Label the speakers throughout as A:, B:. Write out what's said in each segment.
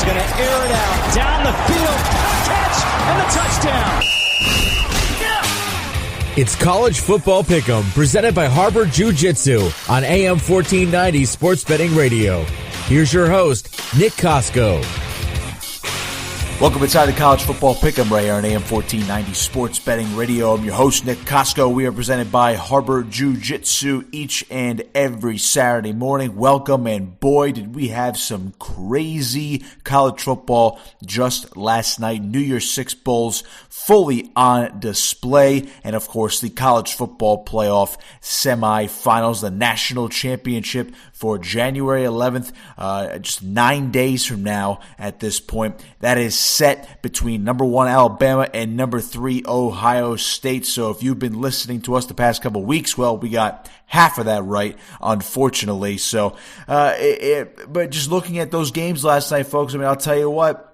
A: going to air it out down the field. A catch and a touchdown.
B: It's College Football Pick'em, presented by Harbor Jiu-Jitsu on AM 1490 Sports Betting Radio. Here's your host, Nick Kosko.
C: Welcome inside the College Football Pick'em right here on AM 1490 Sports Betting Radio. I'm your host, Nick Kosko. We are presented by Harbor Jiu-Jitsu each and every Saturday morning. Welcome, and boy, did we have some crazy college football just last night. New Year's Six Bowls fully on display, and of course, the College Football Playoff Semifinals, the national championship for January 11th, just 9 days from now at this point. That is set between number 1 Alabama and number 3 Ohio State. So if you've been listening to us the past couple of weeks, well, we got half of that right, unfortunately. So, but just looking at those games last night, folks, I mean, I'll tell you what.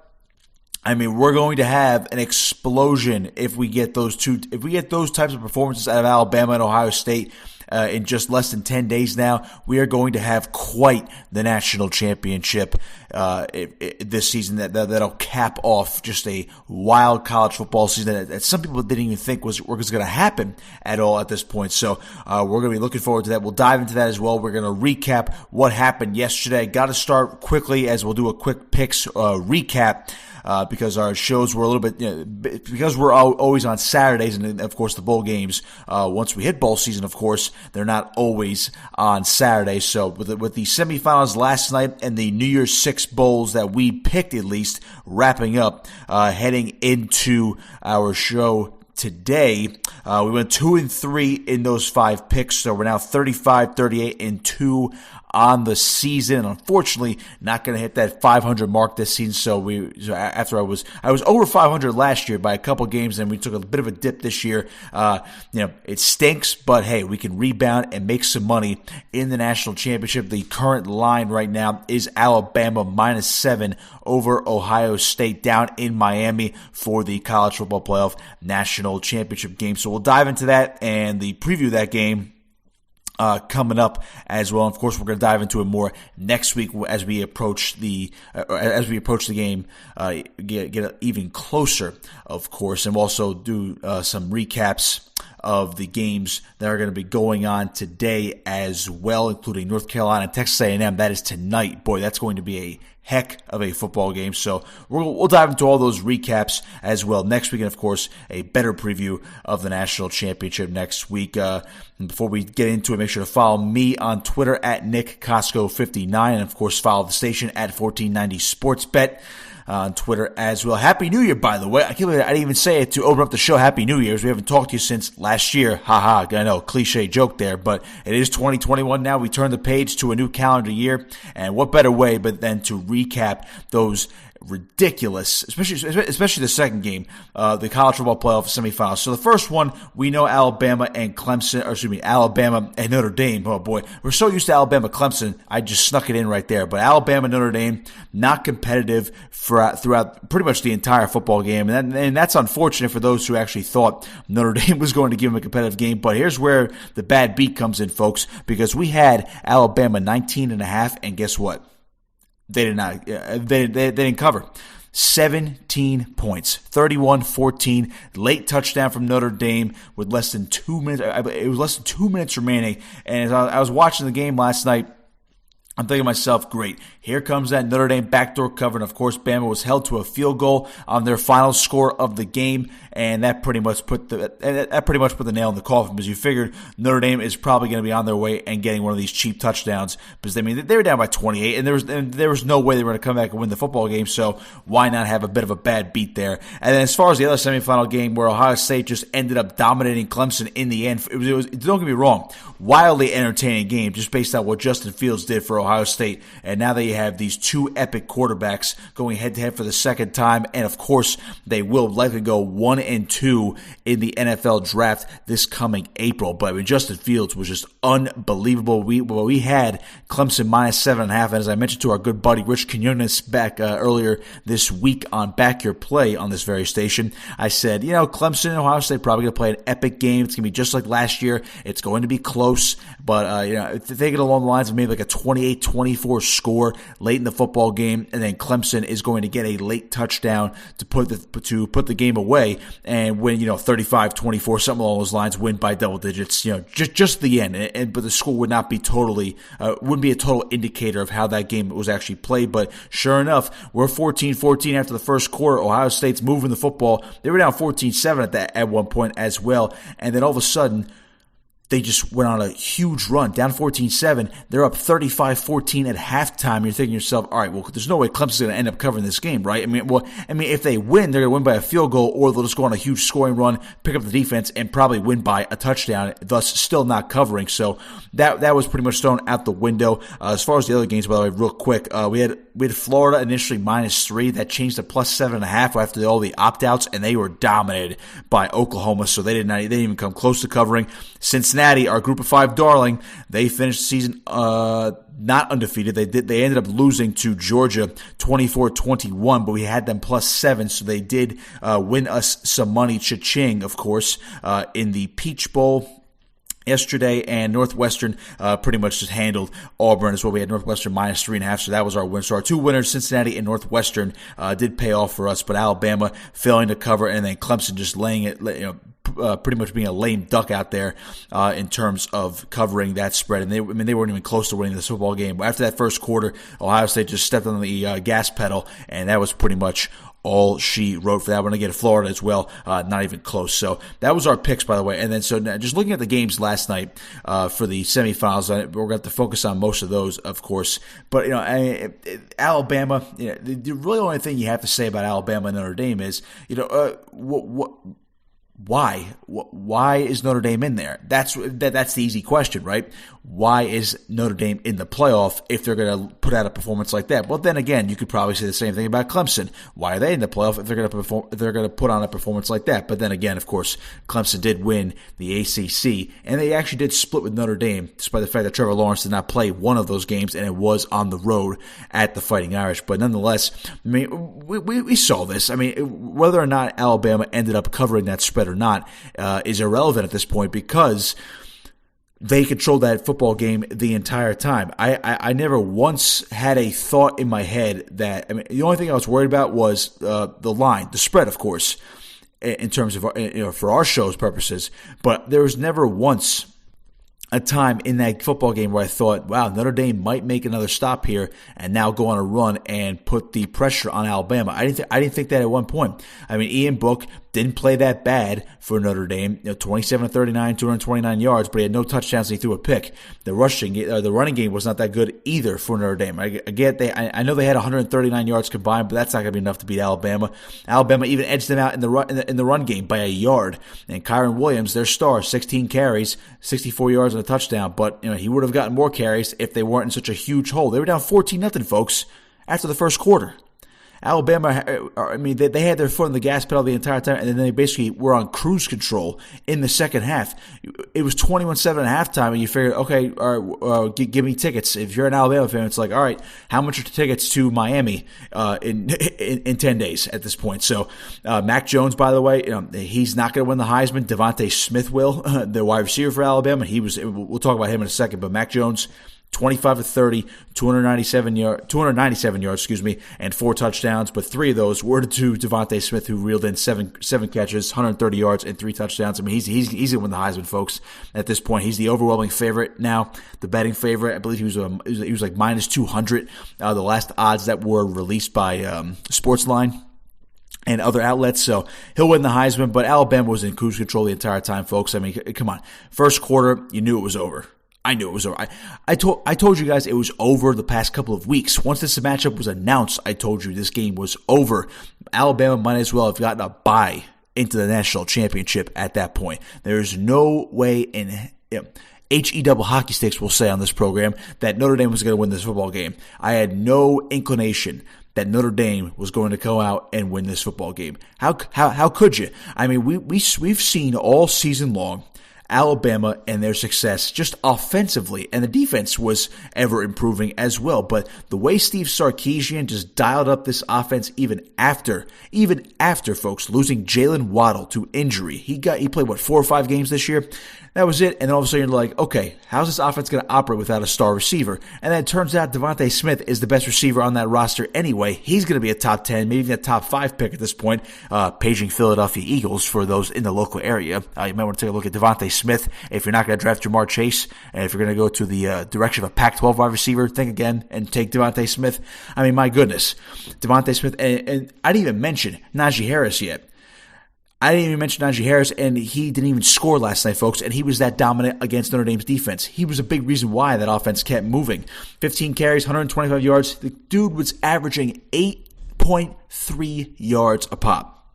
C: I mean, we're going to have an explosion if we get those types of performances out of Alabama and Ohio State in just less than 10 days now. We are going to have quite the national championship this season that'll cap off just a wild college football season that some people didn't even think was going to happen at all at this point. So we're going to be looking forward to that. We'll dive into that as well. We're going to recap what happened yesterday. Got to start quickly as we'll do a quick picks recap. Because our shows were a little bit, because we're always on Saturdays, and of course the bowl games, once we hit bowl season, of course, they're not always on Saturdays. So with the semifinals last night and the New Year's Six Bowls that we picked, at least, wrapping up, heading into our show today, we went 2-3 in those 5 picks, so we're now 35, 38, and 2 on the season. Unfortunately, not going to hit that 500 mark this season. So after I was over 500 last year by a couple games, and we took a bit of a dip this year. It stinks, but hey, we can rebound and make some money in the national championship. The current line right now is Alabama -7 over Ohio State down in Miami for the College Football Playoff National Championship game. So we'll dive into that and the preview of that game coming up as well. And of course, we're going to dive into it more next week as we approach the game, get even closer, of course, and we'll also do some recaps of the games that are going to be going on today as well, including North Carolina and Texas A&M. That is tonight. Boy, that's going to be a heck of a football game. So we'll dive into all those recaps as well next week, and of course, a better preview of the national championship next week. And before we get into it, make sure to follow me on Twitter at NickCosco59, and of course, follow the station at 1490 SportsBet. On Twitter as well. Happy New Year, by the way. I can't believe I didn't even say it to open up the show. Happy New Year's. We haven't talked to you since last year. I know, cliche joke there, but it is 2021 now. We turn the page to a new calendar year, and what better way but than to recap those ridiculous, especially the second game, the College Football Playoff Semifinals. So the first one, we know Alabama and Notre Dame. Oh boy, we're so used to Alabama, Clemson, I just snuck it in right there. But Alabama, Notre Dame, not competitive throughout pretty much the entire football game, and that's unfortunate for those who actually thought Notre Dame was going to give them a competitive game. But here's where the bad beat comes in, folks, because we had Alabama 19.5, and guess what? They did not. They didn't cover. 17 points, 31-14, late touchdown from Notre Dame with less than 2 minutes. It was less than 2 minutes remaining, and as I was watching the game last night, I'm thinking to myself, great, here comes that Notre Dame backdoor cover, and of course, Bama was held to a field goal on their final score of the game, and that pretty much put the nail in the coffin, because you figured Notre Dame is probably going to be on their way and getting one of these cheap touchdowns, because they were down by 28, and there was no way they were going to come back and win the football game, so why not have a bit of a bad beat there? And then as far as the other semifinal game, where Ohio State just ended up dominating Clemson in the end, it was don't get me wrong, wildly entertaining game, just based on what Justin Fields did for Ohio State, and now that you have these two epic quarterbacks going head-to-head for the second time, and of course, they will likely go 1-2 in the NFL draft this coming April. But I mean, Justin Fields was just unbelievable. We had Clemson -7.5, and as I mentioned to our good buddy Rich Quinones back earlier this week on Back Your Play on this very station, I said, Clemson and Ohio State probably going to play an epic game. It's going to be just like last year. It's going to be close, but thinking along the lines of maybe like a 28-24 score late in the football game, and then Clemson is going to get a late touchdown to put the game away and win, 35-24, something along those lines, win by double digits, just the end. But the score would not be wouldn't be a total indicator of how that game was actually played. But sure enough, we're 14-14 after the first quarter. Ohio State's moving the football. They were down 14-7 at one point as well. And then all of a sudden, they just went on a huge run, down 14-7. They're up 35-14 at halftime. You're thinking to yourself, all right, well, there's no way Clemson's going to end up covering this game, right? I mean, if they win, they're going to win by a field goal, or they'll just go on a huge scoring run, pick up the defense, and probably win by a touchdown, thus still not covering. So that was pretty much thrown out the window. As far as the other games, by the way, real quick, we had Florida initially -3. That changed to +7.5 after all the opt-outs, and they were dominated by Oklahoma, so they didn't even come close to covering. Cincinnati, our Group of 5 darling, they finished the season not undefeated. They ended up losing to Georgia 24-21, but we had them +7, so they did win us some money. Cha-ching, of course, in the Peach Bowl yesterday, and Northwestern pretty much just handled Auburn as well. We had Northwestern -3.5, so that was our win. So our two winners, Cincinnati and Northwestern, did pay off for us, but Alabama failing to cover, and then Clemson just laying it, pretty much being a lame duck out there in terms of covering that spread. And they weren't even close to winning this football game. After that first quarter, Ohio State just stepped on the gas pedal, and that was pretty much all she wrote for that one. Again, Florida as well, not even close. So that was our picks, by the way. And then so now, just looking at the games last night for the semifinals, we're going to have to focus on most of those, of course. But Alabama, the really only thing you have to say about Alabama and Notre Dame is, Why is Notre Dame in there? That's the easy question, right? Why is Notre Dame in the playoff if they're going to put out a performance like that? Well, then again, you could probably say the same thing about Clemson. Why are they in the playoff if they're going to put on a performance like that? But then again, of course, Clemson did win the ACC, and they actually did split with Notre Dame, despite the fact that Trevor Lawrence did not play one of those games, and it was on the road at the Fighting Irish. But nonetheless, I mean, we saw this. I mean, whether or not Alabama ended up covering that spread or not is irrelevant at this point, because they controlled that football game the entire time. I never once had a thought in my head that, the only thing I was worried about was the line, the spread, of course, in terms of for our show's purposes. But there was never once a time in that football game where I thought, wow, Notre Dame might make another stop here and now go on a run and put the pressure on Alabama. I didn't think that at one point. I mean, Ian Book didn't play that bad for Notre Dame. 27-39, 229 yards, but he had no touchdowns and he threw a pick. The running game was not that good either for Notre Dame. I know they had 139 yards combined, but that's not going to be enough to beat Alabama. Alabama even edged them out in the run game by a yard. And Kyron Williams, their star, 16 carries, 64 yards and a touchdown. But he would have gotten more carries if they weren't in such a huge hole. They were down 14-0, folks, after the first quarter. Alabama, they had their foot on the gas pedal the entire time, and then they basically were on cruise control in the second half. It was 21-7 at halftime, and you figured, okay, all right, give me tickets. If you're an Alabama fan, it's like, all right, how much are tickets to Miami in 10 days at this point? So Mac Jones, by the way, he's not going to win the Heisman. Devontae Smith will, the wide receiver for Alabama. We'll talk about him in a second, but Mac Jones, 25-30, 297 yards, and 4 touchdowns. But 3 of those were to Devontae Smith, who reeled in seven catches, 130 yards, and 3 touchdowns. I mean, he's going to win the Heisman, folks. At this point, he's the overwhelming favorite now, the betting favorite. I believe he was like -200. The last odds that were released by Sportsline and other outlets, so he'll win the Heisman. But Alabama was in cruise control the entire time, folks. I mean, come on. First quarter, you knew it was over. I knew it was over. I told you guys it was over the past couple of weeks. Once this matchup was announced, I told you this game was over. Alabama might as well have gotten a bye into the national championship at that point. There's no way in HE double hockey sticks, we'll say on this program, that Notre Dame was going to win this football game. I had no inclination that Notre Dame was going to go out and win this football game. How could you? I mean, we've seen all season long Alabama and their success just offensively, and the defense was ever improving as well. But the way Steve Sarkisian just dialed up this offense even after folks losing Jalen Waddle to injury. He played 4 or 5 games this year. That was it. And then all of a sudden you're like, okay, how's this offense going to operate without a star receiver? And then it turns out Devontae Smith is the best receiver on that roster anyway. He's going to be a top 10, maybe even a top 5 pick at this point, paging Philadelphia Eagles for those in the local area. You might want to take a look at Devontae Smith if you're not going to draft Jamar Chase. And if you're going to go to the direction of a Pac-12 wide receiver, think again and take Devontae Smith. I mean, my goodness. Devontae Smith, and I didn't even mention Najee Harris yet. And he didn't even score last night, folks, and he was that dominant against Notre Dame's defense. He was a big reason why that offense kept moving. 15 carries, 125 yards. The dude was averaging 8.3 yards a pop.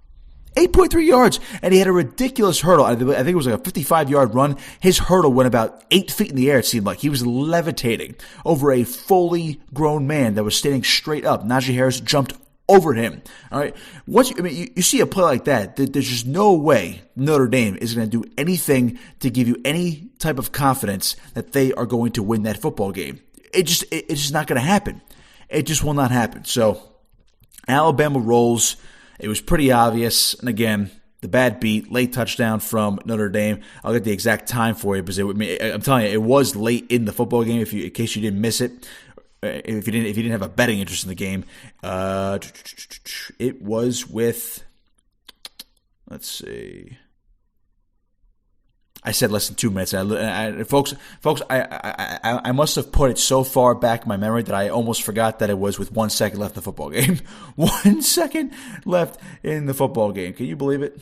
C: 8.3 yards, and he had a ridiculous hurdle. I think it was like a 55-yard run. His hurdle went about 8 feet in the air, it seemed like. He was levitating over a fully grown man that was standing straight up. Najee Harris jumped over him. All right. You see a play like that, there's just no way Notre Dame is going to do anything to give you any type of confidence that they are going to win that football game. It's just not going to happen. It just will not happen. So Alabama rolls. It was pretty obvious. And again, the bad beat, late touchdown from Notre Dame. I'll get the exact time for you because I'm telling you, it was late in the football game. In case you didn't miss it. If you didn't have a betting interest in the game, it was with, let's see, I said less than 2 minutes. Folks, I must have put it so far back in my memory that I almost forgot that it was with 1 second left in the football game. 1 second left in the football game. Can you believe it?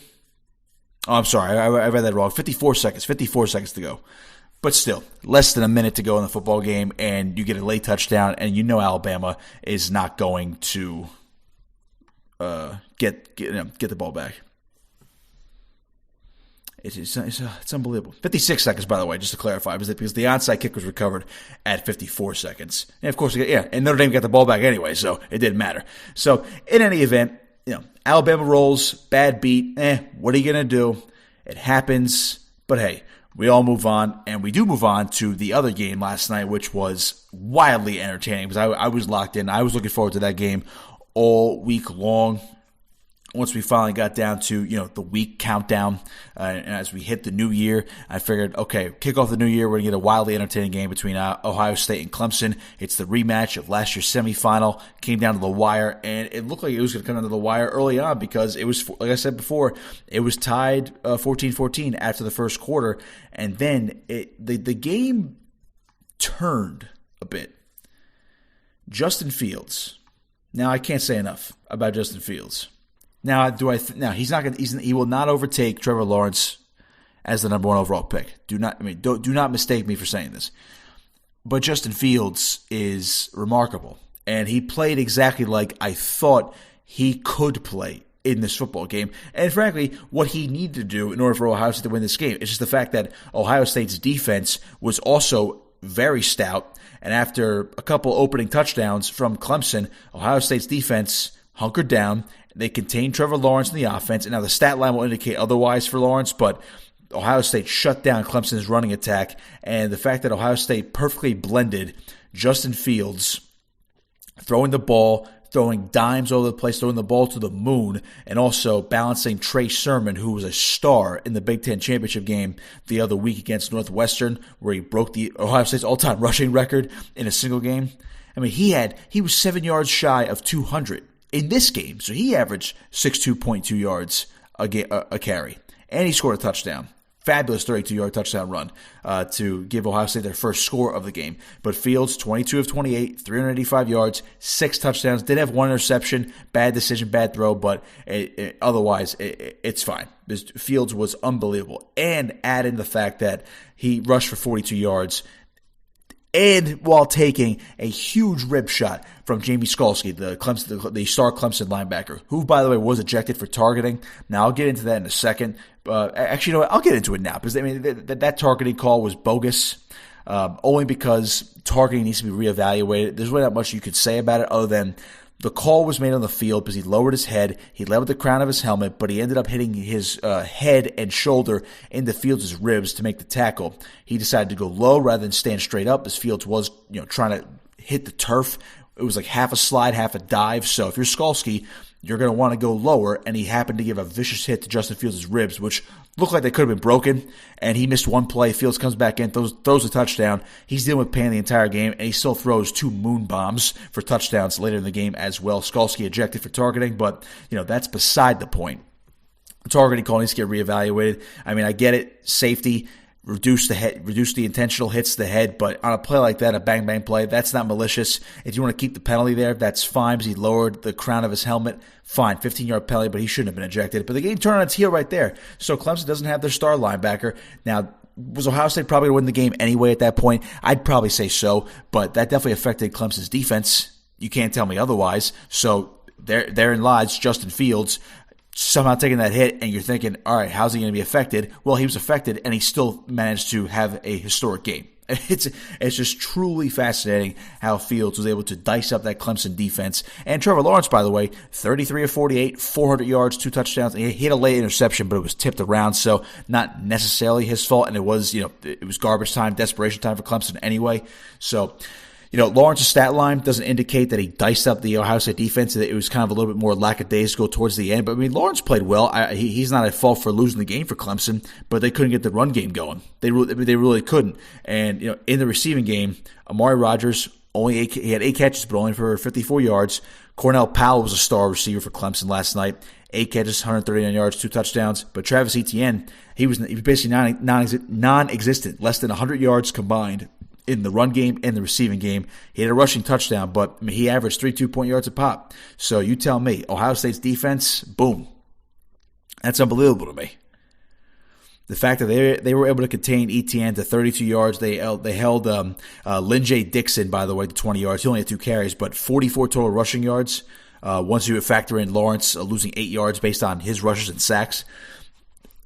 C: Oh, I'm sorry, I read that wrong. 54 seconds to go. But still, less than a minute to go in the football game, and you get a late touchdown, and you know Alabama is not going to get the ball back. It's unbelievable. 56 seconds, by the way, just to clarify, because the onside kick was recovered at 54 seconds. And of course, and Notre Dame got the ball back anyway, so it didn't matter. So in any event, Alabama rolls, bad beat. What are you gonna do? It happens. But hey, we all move on, and we do move on to the other game last night, which was wildly entertaining because I was locked in. I was looking forward to that game all week long. Once we finally got down to, the week countdown, and as we hit the new year, I figured, okay, kick off the new year, we're going to get a wildly entertaining game between Ohio State and Clemson. It's the rematch of last year's semifinal. Came down to the wire, and it looked like it was going to come down to the wire early on because it was, like I said before, it was tied 14-14 after the first quarter, and then the game turned a bit. Justin Fields. Now, I can't say enough about Justin Fields. Now, he will not overtake Trevor Lawrence as the number 1 overall pick. Do not mistake me for saying this. But Justin Fields is remarkable, and he played exactly like I thought he could play in this football game. And frankly, what he needed to do in order for Ohio State to win this game is just the fact that Ohio State's defense was also very stout, and after a couple opening touchdowns from Clemson, Ohio State's defense hunkered down. They contained Trevor Lawrence in the offense, and now the stat line will indicate otherwise for Lawrence, but Ohio State shut down Clemson's running attack, and the fact that Ohio State perfectly blended Justin Fields throwing the ball, throwing dimes all over the place, throwing the ball to the moon, and also balancing Trey Sermon, who was a star in the Big Ten championship game the other week against Northwestern, where he broke the Ohio State's all-time rushing record in a single game. I mean, he was 7 yards shy of 200 in this game, so he averaged 62.2 yards a carry, and he scored a touchdown. Fabulous 32-yard touchdown run to give Ohio State their first score of the game. But Fields, 22 of 28, 385 yards, 6 touchdowns. Did have 1 interception, bad decision, bad throw, but otherwise it's fine. Fields was unbelievable. And add in the fact that he rushed for 42 yards, and while taking a huge rib shot from Jamie Skalski, the star Clemson linebacker, who, by the way, was ejected for targeting. Now, I'll get into that in a second. Actually, you know what? I'll get into it now because that targeting call was bogus, only because targeting needs to be reevaluated. There's really not much you could say about it other than The call was made on the field because he lowered his head. He leveled the crown of his helmet, but he ended up hitting his head and shoulder into Fields' ribs to make the tackle. He decided to go low rather than stand straight up, as Fields was, trying to hit the turf. It was like half a slide, half a dive. So if you're Skalski, you're going to want to go lower, and he happened to give a vicious hit to Justin Fields' ribs, which looked like they could have been broken, and he missed one play. Fields comes back in, throws a touchdown. He's dealing with pain the entire game, and he still throws 2 moon bombs for touchdowns later in the game as well. Skalski ejected for targeting, but that's beside the point. The targeting call needs to get reevaluated. I mean, I get it, safety, reduce the intentional hits to the head, but on a play like that, a bang-bang play, that's not malicious. If you want to keep the penalty there, that's fine, because he lowered the crown of his helmet. Fine, 15-yard penalty, but he shouldn't have been ejected. But the game turned on its heel right there. So Clemson doesn't have their star linebacker. Now, was Ohio State probably going to win the game anyway at that point? I'd probably say so, but that definitely affected Clemson's defense. You can't tell me otherwise. So therein lies Justin Fields somehow taking that hit, and you're thinking, all right, how's he going to be affected? Well, he was affected, and he still managed to have a historic game. It's just truly fascinating how Fields was able to dice up that Clemson defense. And Trevor Lawrence, by the way, 33 of 48, 400 yards, 2 touchdowns. He hit a late interception, but it was tipped around, so not necessarily his fault. And it was, it was garbage time, desperation time for Clemson anyway. So, Lawrence's stat line doesn't indicate that he diced up the Ohio State defense. It was kind of a little bit more lackadaisical towards the end. But, I mean, Lawrence played well. He's not at fault for losing the game for Clemson, but they couldn't get the run game going. They really couldn't. And, in the receiving game, Amari Rodgers, he had 8 catches, but only for 54 yards. Cornell Powell was a star receiver for Clemson last night. 8 catches, 139 yards, 2 touchdowns. But Travis Etienne, he was basically non-existent, less than 100 yards combined in the run game and the receiving game. He had a rushing touchdown, but he averaged 3 2-point yards a pop. So you tell me, Ohio State's defense, boom. That's unbelievable to me. The fact that they were able to contain Etienne to 32 yards. They held Lynn J. Dixon, by the way, to 20 yards. He only had 2 carries, but 44 total rushing yards. Once you factor in Lawrence losing 8 yards based on his rushes and sacks,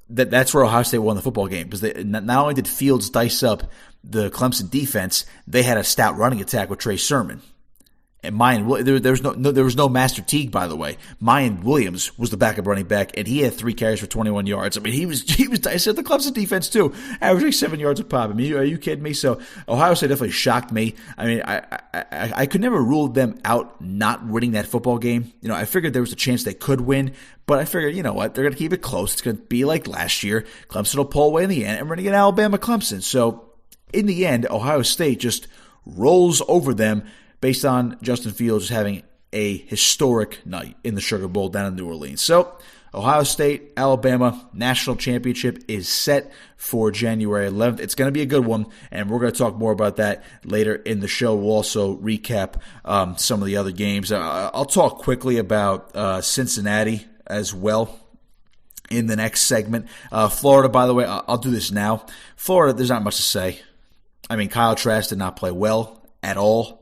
C: that's where Ohio State won the football game. Because not only did Fields dice up the Clemson defense, they had a stout running attack with Trey Sermon. And there was no Master Teague, by the way. Mayan Williams was the backup running back, and he had 3 carries for 21 yards. I mean, he was dicing up the Clemson defense too, averaging 7 yards a pop. I mean, are you kidding me? So Ohio State definitely shocked me. I mean, I could never rule them out not winning that football game. I figured there was a chance they could win, but I figured, you know what, they're going to keep it close. It's going to be like last year. Clemson will pull away in the end, and we're going to get Alabama-Clemson. So in the end, Ohio State just rolls over them, based on Justin Fields having a historic night in the Sugar Bowl down in New Orleans. So, Ohio State, Alabama, national championship is set for January 11th. It's going to be a good one, and we're going to talk more about that later in the show. We'll also recap some of the other games. I'll talk quickly about Cincinnati as well in the next segment. Florida, by the way, I'll do this now. Florida, there's not much to say. I mean, Kyle Trask did not play well at all.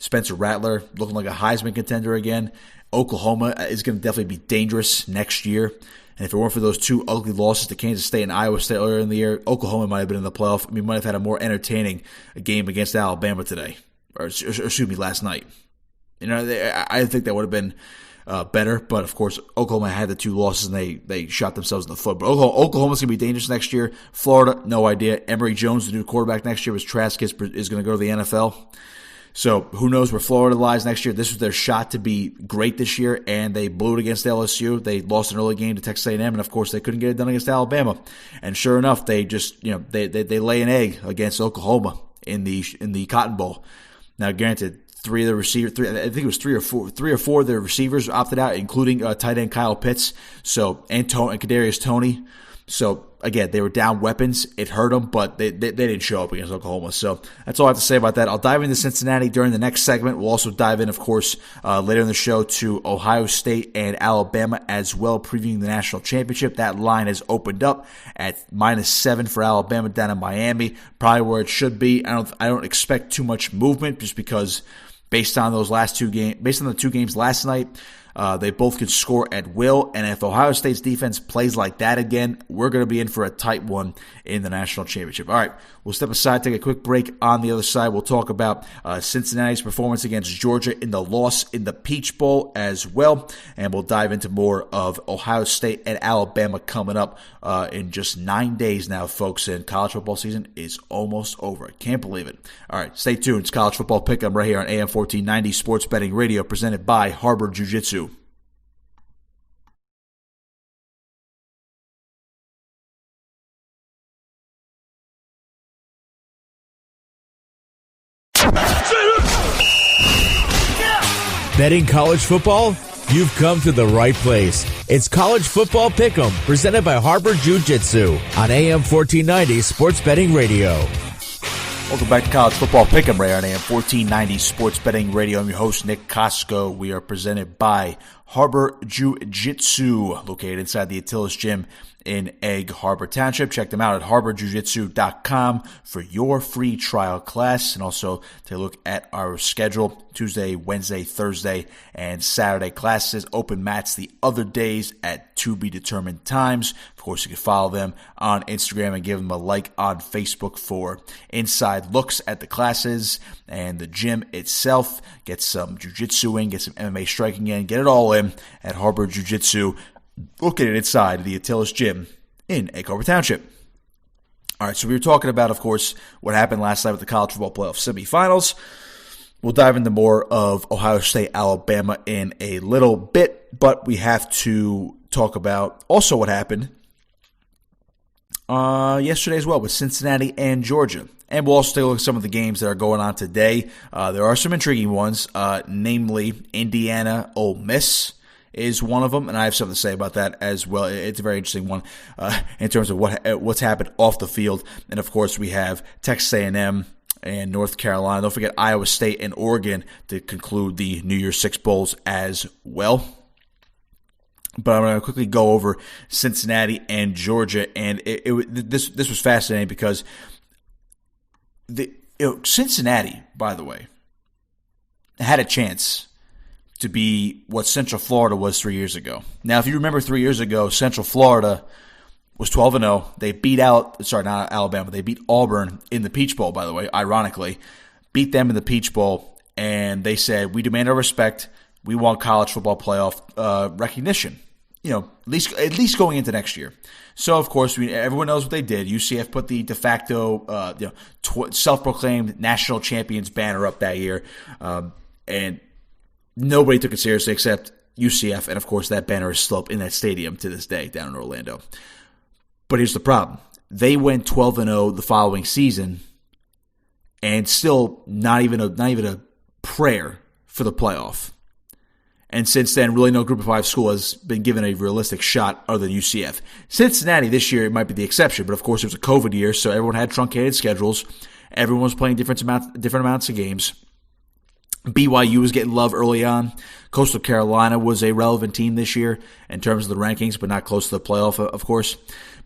C: Spencer Rattler looking like a Heisman contender again. Oklahoma is going to definitely be dangerous next year. And if it weren't for those 2 ugly losses to Kansas State and Iowa State earlier in the year, Oklahoma might have been in the playoff. I mean, might have had a more entertaining game against Alabama today. Or excuse me, last night. I think that would have been better. But, of course, Oklahoma had the 2 losses and they shot themselves in the foot. But Oklahoma's going to be dangerous next year. Florida, no idea. Emory Jones, the new quarterback next year, was Trask is going to go to the NFL. So who knows where Florida lies next year. This was their shot to be great this year, and they blew it against LSU. They lost an early game to Texas A&M, and of course they couldn't get it done against Alabama. And sure enough, they just they lay an egg against Oklahoma in the Cotton Bowl. Now, granted, I think it was three or four of their receivers opted out, including tight end Kyle Pitts. So and Kadarius Toney. So, again, they were down weapons. It hurt them, but they didn't show up against Oklahoma. So that's all I have to say about that. I'll dive into Cincinnati during the next segment. We'll also dive in, of course, later in the show to Ohio State and Alabama as well, previewing the national championship. That line has opened up at -7 for Alabama down in Miami, probably where it should be. I don't expect too much movement just because based on the 2 games last night, They both can score at will, and if Ohio State's defense plays like that again, we're going to be in for a tight one in the national championship. All right, we'll step aside, take a quick break. On the other side, we'll talk about Cincinnati's performance against Georgia in the loss in the Peach Bowl as well, and we'll dive into more of Ohio State and Alabama coming up in just 9 days now, folks, and college football season is almost over. I can't believe it. All right, stay tuned. It's College Football Pick'em right here on AM 1490 Sports Betting Radio, presented by Harbor Jiu-Jitsu.
B: Betting college football? You've come to the right place. It's College Football Pick'em, presented by Harbor Jiu-Jitsu on AM 1490 Sports Betting Radio.
C: Welcome back to College Football Pick'em right on AM 1490 Sports Betting Radio. I'm your host, Nick Kosko. We are presented by Harbor Jiu-Jitsu, located inside the Attilas Gym in Egg Harbor Township. Check them out at harborjiujitsu.com for your free trial class, and also take a look at our schedule. Tuesday, Wednesday, Thursday, and Saturday classes. Open mats the other days at to-be-determined times. Of course, you can follow them on Instagram and give them a like on Facebook for inside looks at the classes and the gym itself. Get some jiu-jitsu in, get some MMA striking in, get it all in at Harbor Jiu-Jitsu, located inside the Attilas Gym in Egg Harbor Township. All right, so we were talking about, of course, what happened last night with the College Football Playoff Semifinals. We'll dive into more of Ohio State, Alabama in a little bit, but we have to talk about also what happened yesterday as well with Cincinnati and Georgia. And we'll also take a look at some of the games that are going on today. There are some intriguing ones, namely Indiana, Ole Miss is one of them, and I have something to say about that as well. It's a very interesting one in terms of what's happened off the field. And, of course, we have Texas A&M and North Carolina. Don't forget Iowa State and Oregon to conclude the New Year's Six Bowls as well. But I'm going to quickly go over Cincinnati and Georgia, and this was fascinating because Cincinnati, by the way, had a chance to be what Central Florida was 3 years ago. Now, if you remember 3 years ago, Central Florida was 12-0. They beat not Alabama. They beat Auburn in the Peach Bowl, by the way, ironically. Beat them in the Peach Bowl, and they said, we demand our respect. We want college football playoff recognition, at least going into next year. So, of course, everyone knows what they did. UCF put the de facto self-proclaimed national champions banner up that year, and nobody took it seriously except UCF, and, of course, that banner is still up in that stadium to this day down in Orlando. But here's the problem. They went 12-0 the following season and still not even a prayer for the playoff. And since then, really no Group of Five school has been given a realistic shot other than UCF. Cincinnati this year might be the exception, but of course it was a COVID year, so everyone had truncated schedules. Everyone was playing different amounts of games. BYU was getting love early on. Coastal Carolina was a relevant team this year in terms of the rankings, but not close to the playoff, of course.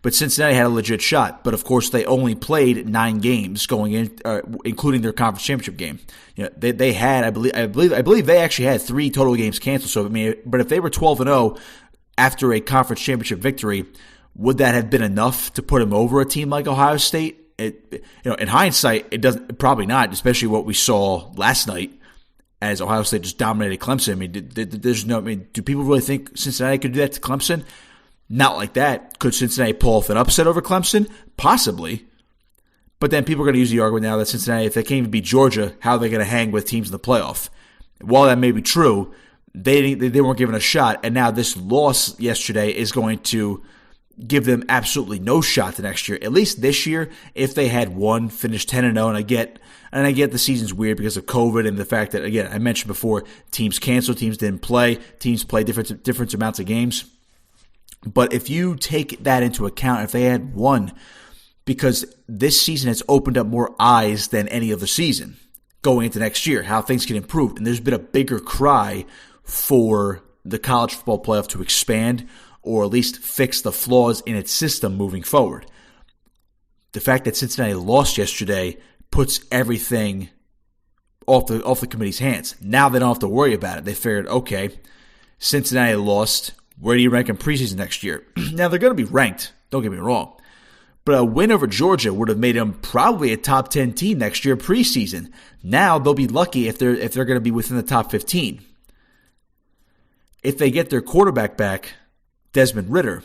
C: But Cincinnati had a legit shot. But, of course, they only played 9 games going in, including their conference championship game. They had, I believe they actually had 3 total games canceled. So, but if they were 12-0 after a conference championship victory, would that have been enough to put them over a team like Ohio State? In hindsight, it doesn't. Probably not, especially what we saw last night as Ohio State just dominated Clemson. Do people really think Cincinnati could do that to Clemson? Not like that. Could Cincinnati pull off an upset over Clemson? Possibly. But then people are going to use the argument now that Cincinnati, if they can't even beat Georgia, how are they going to hang with teams in the playoff? While that may be true, they weren't given a shot, and now this loss yesterday is going to give them absolutely no shot to next year. At least this year, if they had won, finished 10-0, and I get the season's weird because of COVID and the fact that, again, I mentioned before, teams canceled, teams didn't play, teams play different amounts of games. But if you take that into account, if they had won, because this season has opened up more eyes than any other season going into next year, how things can improve. And there's been a bigger cry for the college football playoff to expand or at least fix the flaws in its system moving forward. The fact that Cincinnati lost yesterday puts everything off the committee's hands. Now they don't have to worry about it. They figured, okay, Cincinnati lost. Where do you rank in preseason next year? Now, they're going to be ranked. Don't get me wrong. But a win over Georgia would have made them probably a top 10 team next year preseason. Now they'll be lucky if they're going to be within the top 15. If they get their quarterback back, Desmond Ridder,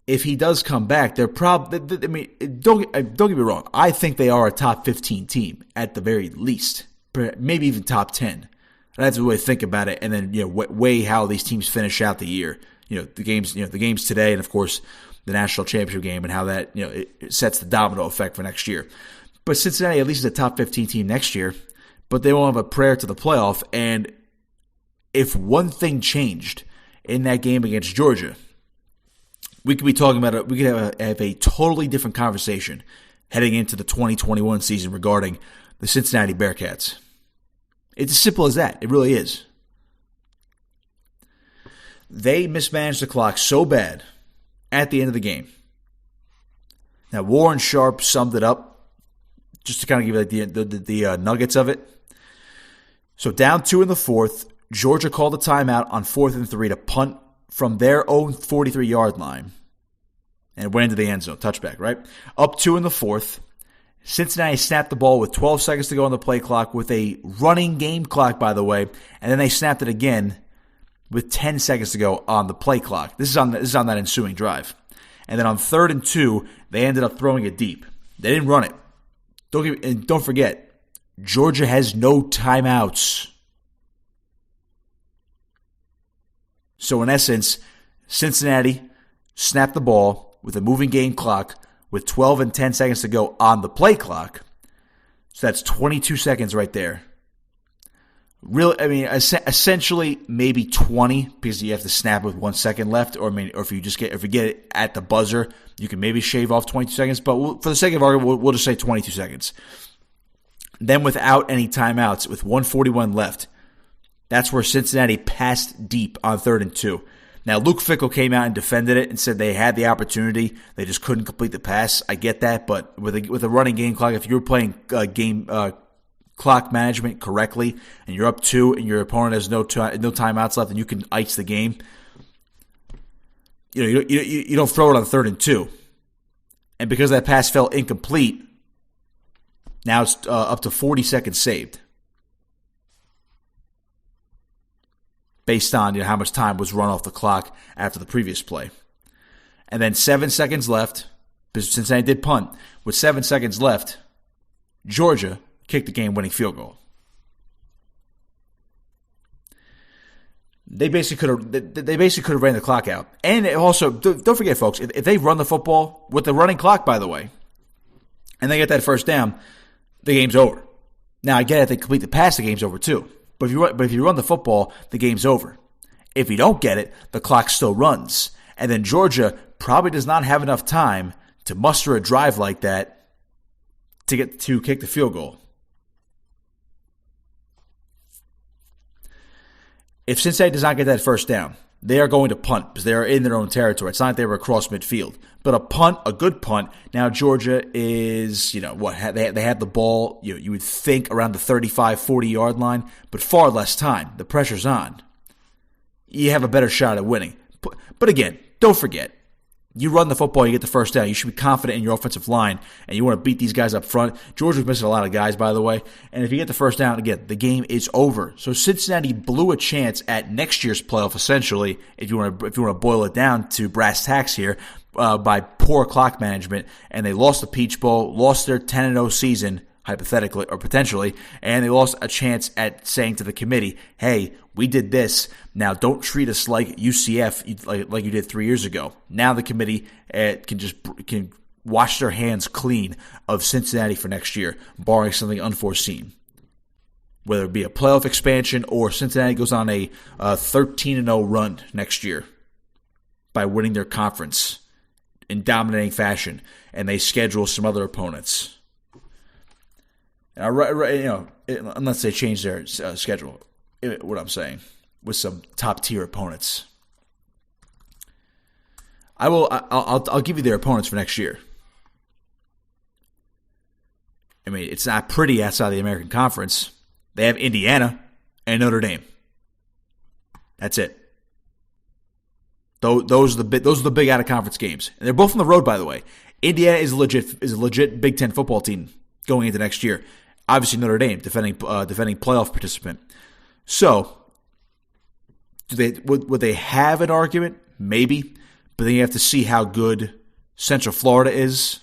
C: if he does come back, they're probably. I mean, don't get me wrong. I think they are a top 15 team at the very least, maybe even top 10. That's the way to think about it, and then weigh how these teams finish out the year. The games today, and of course the national championship game, and how that it sets the domino effect for next year. But Cincinnati at least is a top 15 team next year, but they won't have a prayer to the playoff. And if one thing changed in that game against Georgia, we could be talking about it. We could have a totally different conversation heading into the 2021 season regarding the Cincinnati Bearcats. It's as simple as that. It really is. They mismanaged the clock so bad at the end of the game. Now, Warren Sharp summed it up, just to kind of give you the nuggets of it. So down 2 in the fourth, Georgia called a timeout on 4th and 3 to punt from their own 43-yard line. And it went into the end zone, touchback, right? Up 2 in the fourth. Cincinnati snapped the ball with 12 seconds to go on the play clock with a running game clock, by the way, and then they snapped it again with 10 seconds to go on the play clock. This is on that ensuing drive. And then on 3rd and 2, they ended up throwing it deep. They didn't run it. Don't forget, Georgia has no timeouts. So in essence, Cincinnati snapped the ball with a moving game clock with 12 and 10 seconds to go on the play clock. So that's 22 seconds right there. Essentially maybe 20 because you have to snap with 1 second left, or if you get it at the buzzer, you can maybe shave off 22 seconds. But for the sake of argument, we'll just say 22 seconds. Then without any timeouts, with 1:41 left, that's where Cincinnati passed deep on 3rd and 2. Now, Luke Fickell came out and defended it and said they had the opportunity. They just couldn't complete the pass. I get that, but with a running game clock, if you're playing game clock management correctly and you're up 2 and your opponent has no timeouts left and you can ice the game, you don't throw it on 3rd and 2. And because that pass fell incomplete, now it's up to 40 seconds saved, based on how much time was run off the clock after the previous play. And then 7 seconds left, because Cincinnati did punt. With 7 seconds left, Georgia kicked the game-winning field goal. They basically could have ran the clock out. And also, don't forget, folks, if they run the football with the running clock, by the way, and they get that first down, the game's over. Now, I get it, if they complete the pass, the game's over too. But if you run the football, the game's over. If you don't get it, the clock still runs. And then Georgia probably does not have enough time to muster a drive like that to kick the field goal. If Cincinnati does not get that first down, they are going to punt because they are in their own territory. It's not like they were across midfield. But a good punt. Now Georgia is, they had the ball, you would think around the 35, 40-yard line, but far less time. The pressure's on. You have a better shot at winning. But again, don't forget, you run the football, you get the first down. You should be confident in your offensive line, and you want to beat these guys up front. Georgia's missing a lot of guys, by the way. And if you get the first down, again, the game is over. So Cincinnati blew a chance at next year's playoff, essentially, if you want to boil it down to brass tacks here, by poor clock management. And they lost the Peach Bowl, lost their 10-0 season, hypothetically or potentially, and they lost a chance at saying to the committee, hey, we did this. Now don't treat us like UCF like you did 3 years ago. Now the committee can wash their hands clean of Cincinnati for next year, barring something unforeseen. Whether it be a playoff expansion or Cincinnati goes on a 13-0 run next year by winning their conference in dominating fashion, and they schedule some other opponents. Unless they change their schedule, what I'm saying, with some top-tier opponents. I'll give you their opponents for next year. I mean, it's not pretty outside the American Conference. They have Indiana and Notre Dame. That's it. Those are the big out of conference games, and they're both on the road. By the way, Indiana is a legit Big Ten football team going into next year. Obviously, Notre Dame defending playoff participant. So, would they have an argument? Maybe, but then you have to see how good Central Florida is.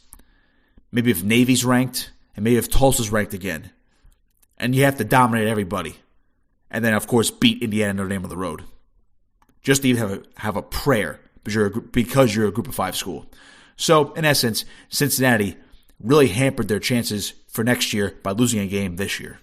C: Maybe if Navy's ranked, and maybe if Tulsa's ranked again, and you have to dominate everybody, and then of course beat Indiana and Notre Dame on the road. Just to even have a prayer because you're a Group of 5 school. So, in essence, Cincinnati really hampered their chances for next year by losing a game this year.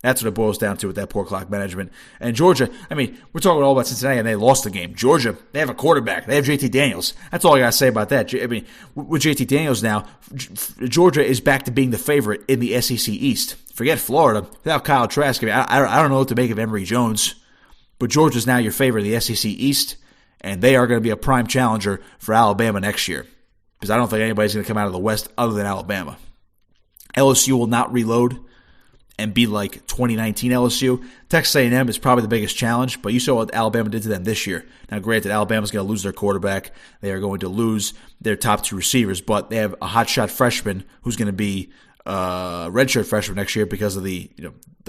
C: That's what it boils down to with that poor clock management. And Georgia, I mean, we're talking all about Cincinnati and they lost the game. Georgia, they have a quarterback. They have JT Daniels. That's all I got to say about that. I mean, with JT Daniels now, Georgia is back to being the favorite in the SEC East. Forget Florida. Without Kyle Trask, I mean, I don't know what to make of Emory Jones. But Georgia's now your favorite in the SEC East, and they are going to be a prime challenger for Alabama next year. Because I don't think anybody's going to come out of the West other than Alabama. LSU will not reload and be like 2019 LSU. Texas A&M is probably the biggest challenge, but you saw what Alabama did to them this year. Now, granted, Alabama's going to lose their quarterback. They are going to lose their top 2 receivers, but they have a hotshot freshman who's going to be redshirt freshman next year because of the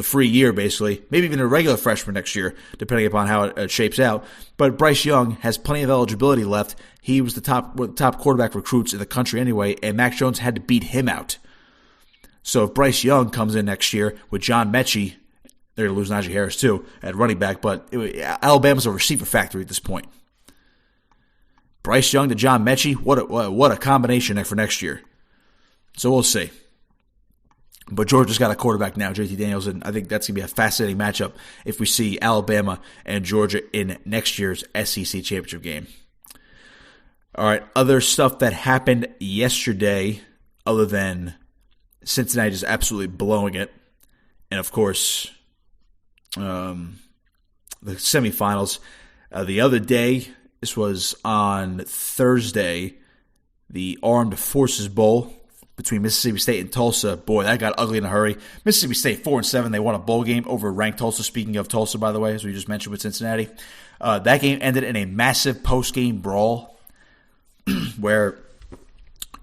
C: free year, basically. Maybe even a regular freshman next year, depending upon how it shapes out. But Bryce Young has plenty of eligibility left. He was the top quarterback recruits in the country anyway, and Mac Jones had to beat him out. So if Bryce Young comes in next year with John Mechie, they're going to lose Najee Harris too at running back, but Alabama's a receiver factory at this point. Bryce Young to John Mechie, what a combination for next year. So we'll see. But Georgia's got a quarterback now, JT Daniels, and I think that's going to be a fascinating matchup if we see Alabama and Georgia in next year's SEC championship game. All right, other stuff that happened yesterday other than Cincinnati just absolutely blowing it. And, of course, the semifinals. The other day, this was on Thursday, the Armed Forces Bowl between Mississippi State and Tulsa. Boy, that got ugly in a hurry. Mississippi State 4-7. They won a bowl game over ranked Tulsa. Speaking of Tulsa, by the way, as we just mentioned with Cincinnati. That game ended in a massive post-game brawl where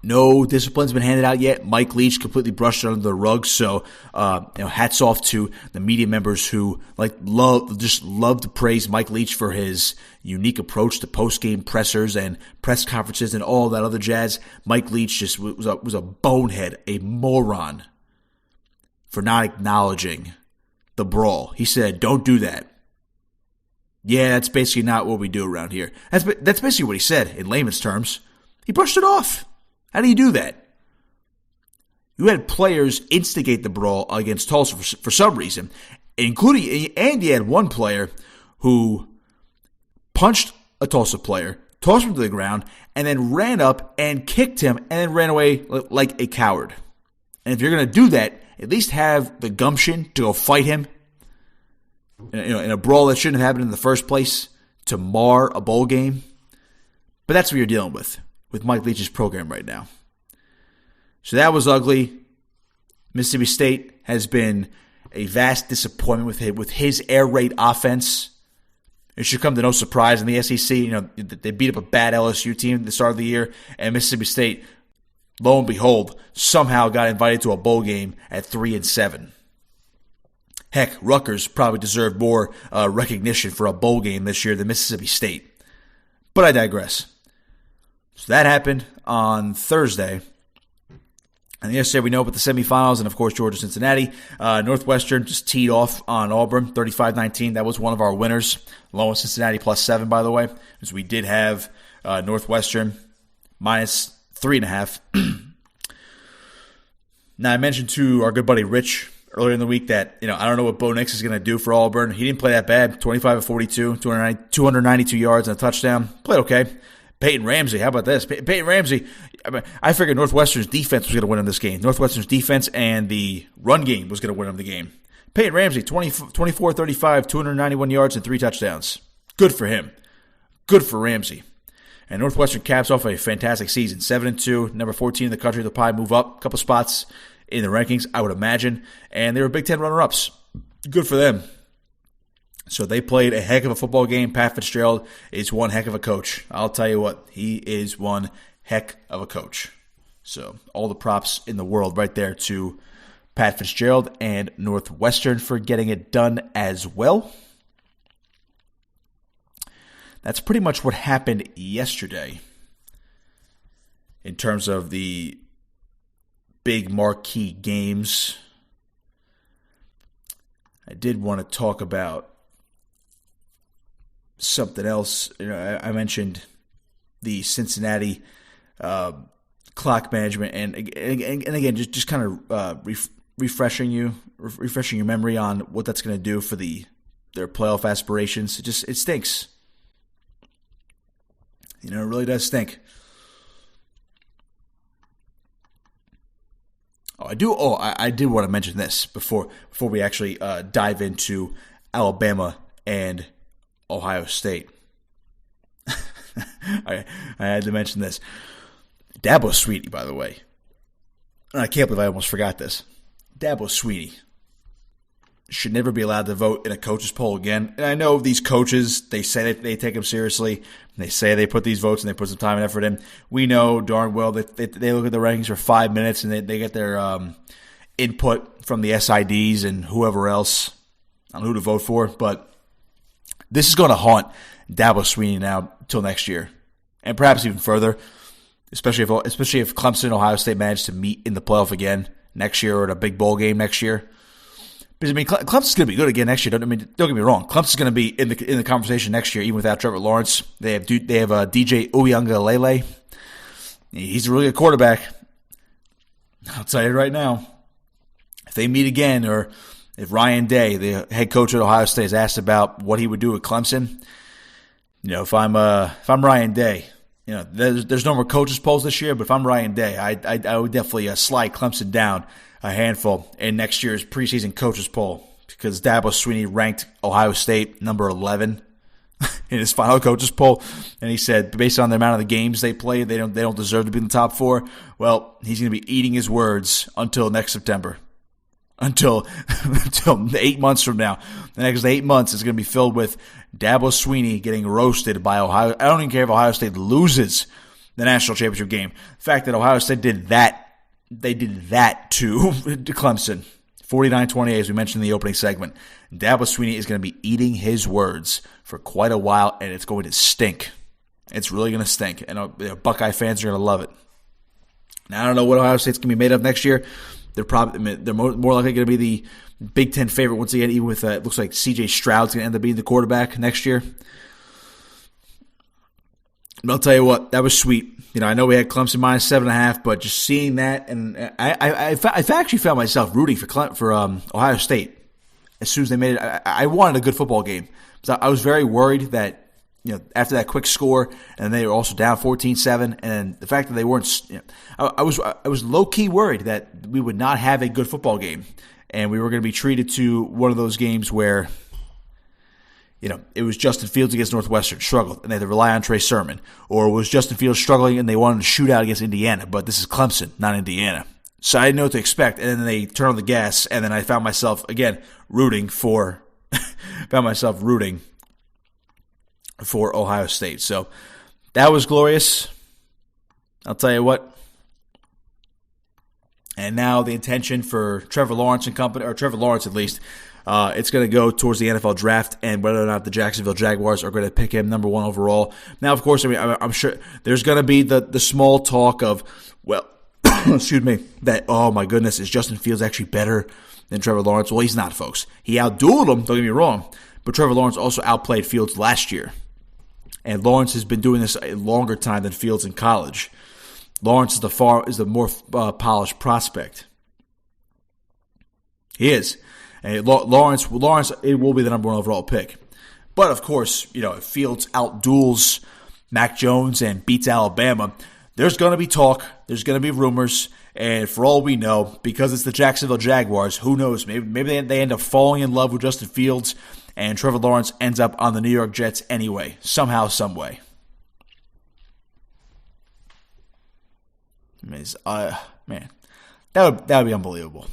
C: no discipline's been handed out yet. Mike Leach completely brushed it under the rug. So, hats off to the media members who love to praise Mike Leach for his unique approach to post-game pressers and press conferences and all that other jazz. Mike Leach just was a bonehead, a moron for not acknowledging the brawl. He said, "Don't do that." Yeah, that's basically not what we do around here. That's basically what he said in layman's terms. He brushed it off. How do you do that? You had players instigate the brawl against Tulsa for some reason, and you had one player who punched a Tulsa player, tossed him to the ground, and then ran up and kicked him and then ran away like a coward. And if you're going to do that, at least have the gumption to go fight him in a brawl that shouldn't have happened in the first place to mar a bowl game. But that's what you're dealing with Mike Leach's program right now. So that was ugly. Mississippi State has been a vast disappointment with his air raid offense. It should come to no surprise in the SEC. They beat up a bad LSU team at the start of the year, and Mississippi State, lo and behold, somehow got invited to a bowl game at 3-7. Heck, Rutgers probably deserved more recognition for a bowl game this year than Mississippi State. But I digress. So that happened on Thursday. And yesterday we know about the semifinals and, of course, Georgia-Cincinnati. Northwestern just teed off on Auburn, 35-19. That was one of our winners, along with Cincinnati +7, by the way, because we did have Northwestern -3.5. Now, I mentioned to our good buddy Rich earlier in the week that, I don't know what Bo Nix is going to do for Auburn. He didn't play that bad, 25-42, 292 yards and a touchdown. Played okay. Peyton Ramsey, how about this? Peyton Ramsey, I figured Northwestern's defense was going to win him this game. Northwestern's defense and the run game was going to win him the game. Peyton Ramsey, 24-35, 291 yards and 3 touchdowns. Good for him. Good for Ramsey. And Northwestern caps off a fantastic season. 7-2, number 14 in the country. They'll probably move up a couple spots in the rankings, I would imagine. And they were Big Ten runner-ups. Good for them. So they played a heck of a football game. Pat Fitzgerald is one heck of a coach. I'll tell you what, he is one heck of a coach. So all the props in the world right there to Pat Fitzgerald and Northwestern for getting it done as well. That's pretty much what happened yesterday in terms of the big marquee games. I did want to talk about something else. I mentioned the Cincinnati clock management, and again, just kind of refreshing your memory on what that's going to do for their playoff aspirations. It stinks. It really does stink. I did want to mention this before we actually dive into Alabama and Ohio State. I had to mention this. Dabo Swinney, by the way. And I can't believe I almost forgot this. Dabo Swinney should never be allowed to vote in a coaches poll again. And I know these coaches, they say that they take them seriously. They say they put these votes and they put some time and effort in. We know darn well that they look at the rankings for 5 minutes and they get their input from the SIDs and whoever else on who to vote for. But this is going to haunt Dabo Swinney now till next year, and perhaps even further, especially if Clemson and Ohio State manage to meet in the playoff again next year or at a big bowl game next year. Because Clemson's going to be good again next year. Don't get me wrong. Clemson's going to be in the conversation next year, even without Trevor Lawrence. They have DJ Uiagalelei. He's a really good quarterback. I'll tell you right now, if they meet again, or if Ryan Day, the head coach at Ohio State, is asked about what he would do with Clemson, if I'm Ryan Day, there's no more coaches polls this year. But if I'm Ryan Day, I would definitely slide Clemson down a handful in next year's preseason coaches poll, because Dabo Swinney ranked Ohio State number 11 in his final coaches poll, and he said based on the amount of the games they play, they don't deserve to be in the top 4. Well, he's going to be eating his words until next September. Until 8 months from now. The next 8 months is going to be filled with Dabo Swinney getting roasted by Ohio. I don't even care if Ohio State loses the national championship game. The fact that Ohio State did that, they did that to Clemson. 49-28, as we mentioned in the opening segment. Dabo Swinney is going to be eating his words for quite a while, and it's going to stink. It's really going to stink, and Buckeye fans are going to love it. Now, I don't know what Ohio State's going to be made of next year. They're more likely going to be the Big Ten favorite once again, even with it looks like C.J. Stroud's going to end up being the quarterback next year. But I'll tell you what, that was sweet. I know we had Clemson minus 7.5, but just seeing that, and I actually found myself rooting for Ohio State as soon as they made it. I wanted a good football game, because I was very worried that after that quick score, and they were also down 14-7, and the fact that they weren't, I was low key worried that we would not have a good football game, and we were going to be treated to one of those games where, it was Justin Fields against Northwestern, struggled, and they had to rely on Trey Sermon. Or it was Justin Fields struggling, and they wanted to shoot out against Indiana, but this is Clemson, not Indiana. So I didn't know what to expect, and then they turned on the gas, and then I found myself, again, rooting for Ohio State. So that was glorious. I'll tell you what. And now the intention for Trevor Lawrence and company, or Trevor Lawrence at least, it's going to go towards the NFL draft and whether or not the Jacksonville Jaguars are going to pick him number 1 overall. Now, of course, I'm sure there's going to be the small talk of, well, excuse me, that, oh my goodness, is Justin Fields actually better than Trevor Lawrence? Well, he's not, folks. He outdueled him, don't get me wrong, but Trevor Lawrence also outplayed Fields last year. And Lawrence has been doing this a longer time than Fields in college. Lawrence is the more polished prospect. He is. And Lawrence, it will be the number 1 overall pick. But, of course, if Fields outduels Mac Jones and beats Alabama, there's going to be talk. There's going to be rumors. And for all we know, because it's the Jacksonville Jaguars, who knows? Maybe they end up falling in love with Justin Fields, and Trevor Lawrence ends up on the New York Jets anyway, somehow, some way. Man, that would be unbelievable.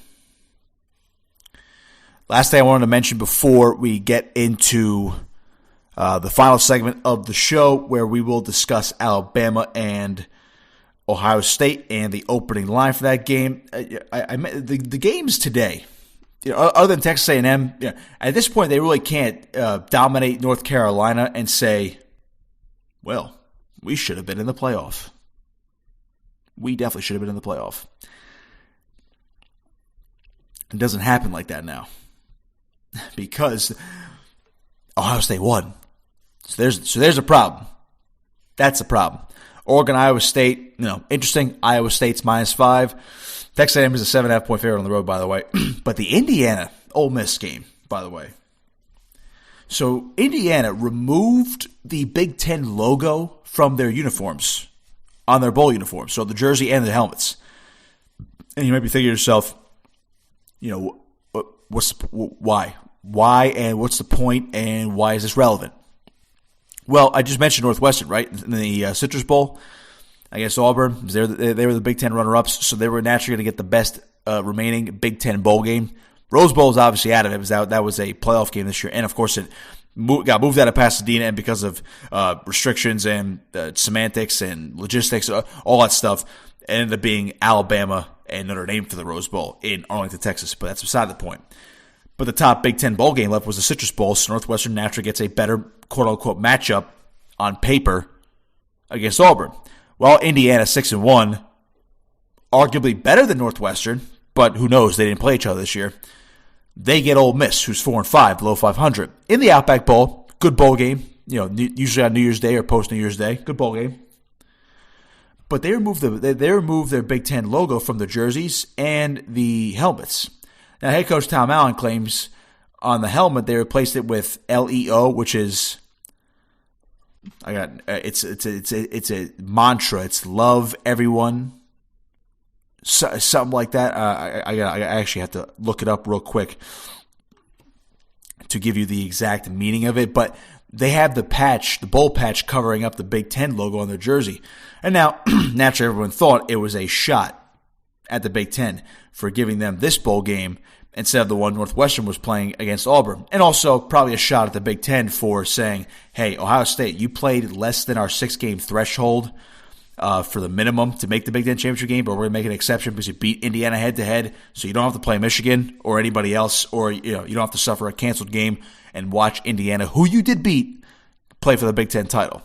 C: last thing I wanted to mention before we get into the final segment of the show, where we will discuss Alabama and Ohio State and the opening line for that game. The games today, other than Texas A&M, at this point they really can't dominate North Carolina and say, well, we should have been in the playoff. We definitely should have been in the playoff. It doesn't happen like that now because Ohio State won. So there's a problem. That's a problem. Oregon, Iowa State, interesting. Iowa State's -5. Texas A&M is a 7.5 point favorite on the road, by the way. But the Indiana Ole Miss game, by the way. So Indiana removed the Big Ten logo from their uniforms, on their bowl uniforms, so the jersey and the helmets. And you might be thinking to yourself, why? Why, and what's the point, and why is this relevant? Well, I just mentioned Northwestern, right? In the Citrus Bowl against Auburn, they were the Big Ten runner-ups, so they were naturally going to get the best remaining Big Ten bowl game. Rose Bowl is obviously out of it, because that was a playoff game this year, and of course it got moved out of Pasadena, and because of restrictions and semantics and logistics, all that stuff, it ended up being Alabama and Notre Dame for the Rose Bowl in Arlington, Texas, but that's beside the point. But the top Big Ten bowl game left was the Citrus Bowl, so Northwestern naturally gets a better quote-unquote matchup on paper against Auburn. Well, Indiana 6-1, arguably better than Northwestern, but who knows, they didn't play each other this year. They get Ole Miss, who's 4-5, below 500. In the Outback Bowl, good bowl game, usually on New Year's Day or post-New Year's Day, good bowl game. But they removed their Big Ten logo from the jerseys and the helmets. Now, head coach Tom Allen claims on the helmet they replaced it with LEO, which is it's a mantra. It's love everyone, something like that. I actually have to look it up real quick to give you the exact meaning of it. But they have the bowl patch covering up the Big Ten logo on their jersey. And now, naturally, everyone thought it was a shot at the Big Ten for giving them this bowl game instead of the one Northwestern was playing against Auburn. And also probably a shot at the Big Ten for saying, hey, Ohio State, you played less than our 6-game threshold for the minimum to make the Big Ten championship game, but we're going to make an exception because you beat Indiana head-to-head, so you don't have to play Michigan or anybody else, or you don't have to suffer a canceled game and watch Indiana, who you did beat, play for the Big Ten title.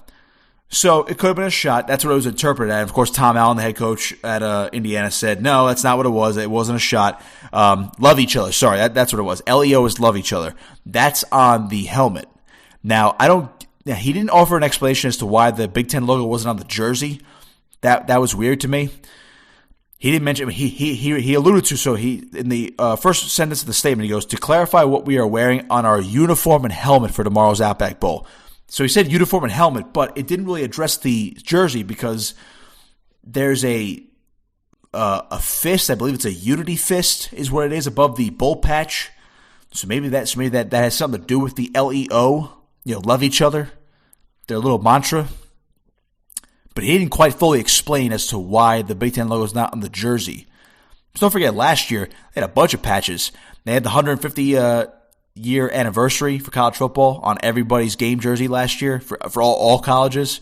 C: So it could have been a shot. That's what it was interpreted as. Of course, Tom Allen, the head coach at Indiana, said, no, that's not what it was. It wasn't a shot. Love each other. Sorry, that's what it was. LEO is love each other. That's on the helmet. Now, he didn't offer an explanation as to why the Big Ten logo wasn't on the jersey. That was weird to me. He didn't mention. He alluded to. So in the first sentence of the statement, he goes, to clarify what we are wearing on our uniform and helmet for tomorrow's Outback Bowl. So he said uniform and helmet, but it didn't really address the jersey because there's a fist. I believe it's a unity fist is what it is above the bowl patch. So maybe that has something to do with the LEO. Love each other. Their little mantra. But he didn't quite fully explain as to why the Big Ten logo is not on the jersey. So don't forget, last year they had a bunch of patches. They had the 150 year anniversary for college football on everybody's game jersey last year for all colleges,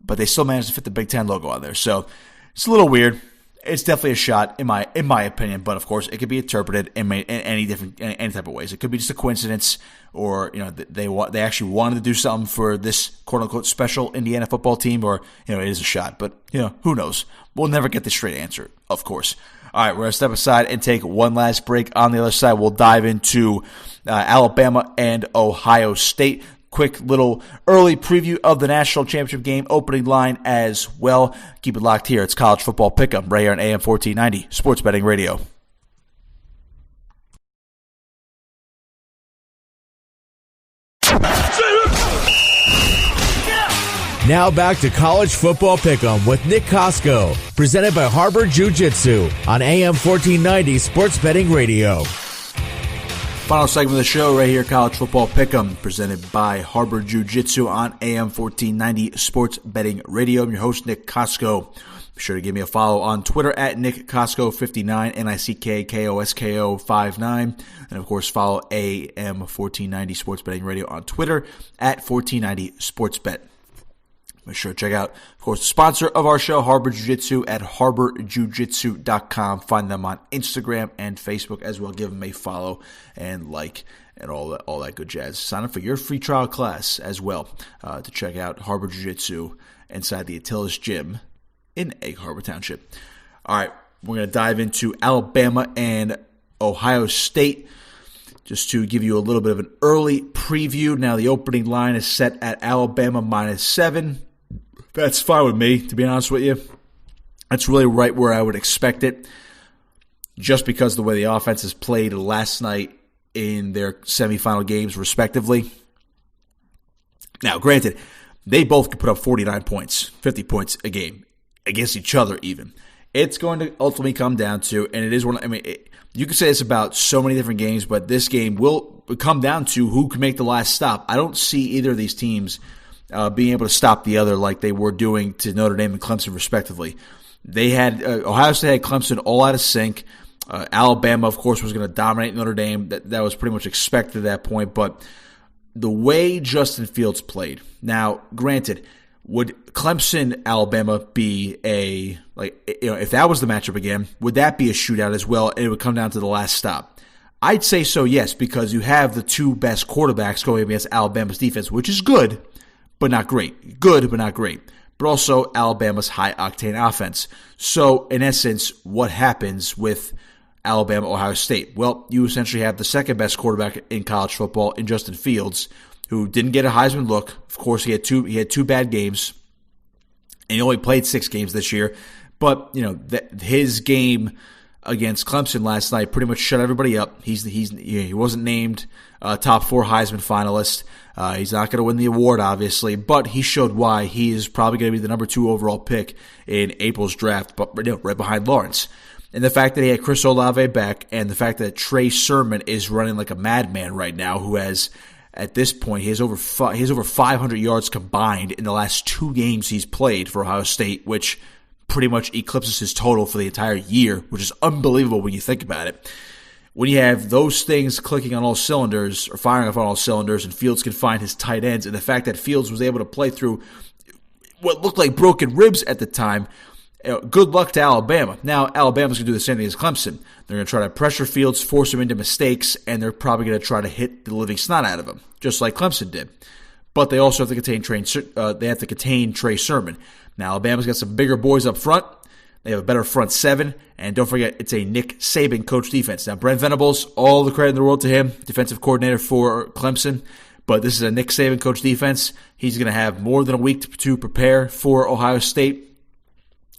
C: but they still managed to fit the Big Ten logo on there. So it's a little weird. It's definitely a shot in my opinion, but of course it could be interpreted in any type of ways. It could be just a coincidence, or they actually wanted to do something for this quote unquote special Indiana football team, or it is a shot. But who knows? We'll never get the straight answer, of course. All right, we're going to step aside and take one last break. On the other side, we'll dive into Alabama and Ohio State. Quick little early preview of the national championship game opening line as well. Keep it locked here. It's College Football Pick'em right here on AM 1490 Sports Betting Radio.
B: Now back to College Football Pick'em with Nick Kosko, presented by Harbor Jiu-Jitsu on AM 1490 Sports Betting Radio.
C: Final segment of the show right here, College Football Pick'em, presented by Harbor Jiu-Jitsu on AM 1490 Sports Betting Radio. I'm your host, Nick Kosko. Be sure to give me a follow on Twitter at Nick Kosko59, NickKosko59. And, of course, follow AM 1490 Sports Betting Radio on Twitter at 1490 SportsBet. Make sure to check out, of course, the sponsor of our show, Harbor Jiu-Jitsu, at harborjujitsu.com. Find them on Instagram and Facebook as well. Give them a follow and like and all that good jazz. Sign up for your free trial class as well to check out Harbor Jiu-Jitsu inside the Attila's Gym in Egg Harbor Township. All right, we're going to dive into Alabama and Ohio State. Just to give you a little bit of an early preview. Now, the opening line is set at Alabama -7. That's fine with me, to be honest with you. That's really right where I would expect it, just because of the way the offenses played last night in their semifinal games, respectively. Now, granted, they both could put up 49 points, 50 points a game, against each other even. It's going to ultimately come down to, and it is one, you could say this about so many different games, but this game will come down to who can make the last stop. I don't see either of these teams being able to stop the other like they were doing to Notre Dame and Clemson, respectively. They had Ohio State had Clemson all out of sync. Alabama, of course, was going to dominate Notre Dame. That was pretty much expected at that point. But the way Justin Fields played, now, granted, would Clemson, Alabama be if that was the matchup again, would that be a shootout as well, and it would come down to the last stop? I'd say so, yes, because you have the two best quarterbacks going against Alabama's defense, which is good, but not great. Good, but not great. But also Alabama's high-octane offense. So, in essence, what happens with Alabama, Ohio State? Well, you essentially have the second best quarterback in college football in Justin Fields, who didn't get a Heisman look. Of course, he had two bad games, and he only played 6 games this year. But his game against Clemson last night pretty much shut everybody up. He wasn't named top 4 Heisman finalist. He's not going to win the award, obviously, but he showed why he is probably going to be the number 2 overall pick in April's draft, but right behind Lawrence. And the fact that he had Chris Olave back, and the fact that Trey Sermon is running like a madman right now, who has, at this point, he has over 500 yards combined in the last 2 games he's played for Ohio State, which pretty much eclipses his total for the entire year, which is unbelievable when you think about it. When you have those things clicking on all cylinders, or firing off on all cylinders, and Fields can find his tight ends, and the fact that Fields was able to play through what looked like broken ribs at the time, good luck to Alabama. Now, Alabama's going to do the same thing as Clemson. They're going to try to pressure Fields, force him into mistakes, and they're probably going to try to hit the living snot out of him, just like Clemson did. But they also have to contain Trey Sermon. Now, Alabama's got some bigger boys up front. They have a better front 7, and don't forget, it's a Nick Saban coach defense. Now, Brent Venables, all the credit in the world to him, defensive coordinator for Clemson, but this is a Nick Saban coach defense. He's going to have more than a week to prepare for Ohio State.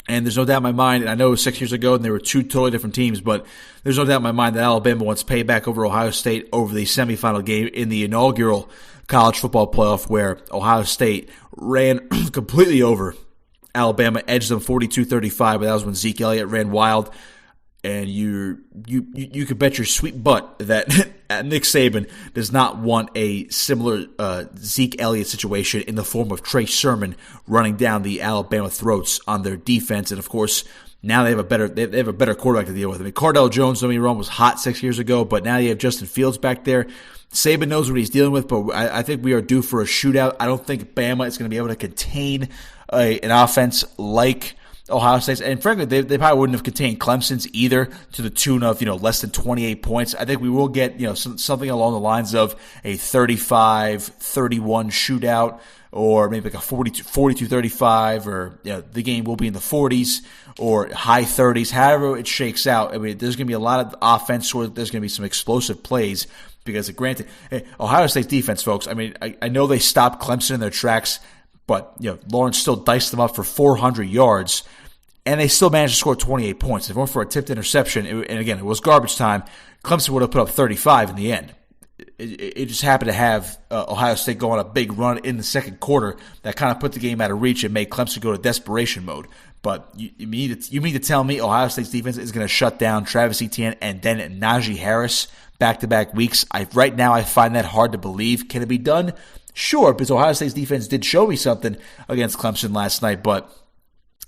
C: And there's no doubt in my mind, and I know it was 6 years ago and they were 2 totally different teams, but there's no doubt in my mind that Alabama wants payback over Ohio State over the semifinal game in the inaugural college football playoff, where Ohio State ran completely over Alabama, edged them 42-35, but that was when Zeke Elliott ran wild. And you could bet your sweet butt that Nick Saban does not want a similar Zeke Elliott situation in the form of Trey Sermon running down the Alabama throats on their defense. And of course, now they have a better quarterback to deal with. I mean, Cardale Jones, don't get me wrong, was hot 6 years ago, but now you have Justin Fields back there. Saban knows what he's dealing with, but I think we are due for a shootout. I don't think Bama is going to be able to contain an offense like Ohio State's, and frankly, they probably wouldn't have contained Clemson's either to the tune of less than 28 points. I think we will get something along the lines of a 35-31 shootout, or maybe like a 42-35, or the game will be in the 40s or high 30s. However it shakes out, I mean, there's going to be a lot of offense, or there's going to be some explosive plays. Because granted, Ohio State's defense, folks, I mean, I know they stopped Clemson in their tracks, but Lawrence still diced them up for 400 yards, and they still managed to score 28 points. If it weren't for a tipped interception, and again, it was garbage time, Clemson would have put up 35 in the end. It just happened to have Ohio State go on a big run in the second quarter that kind of put the game out of reach and made Clemson go to desperation mode. But you mean to tell me Ohio State's defense is going to shut down Travis Etienne and then Najee Harris back-to-back weeks? Right now I find that hard to believe. Can it be done? Sure, because Ohio State's defense did show me something against Clemson last night, but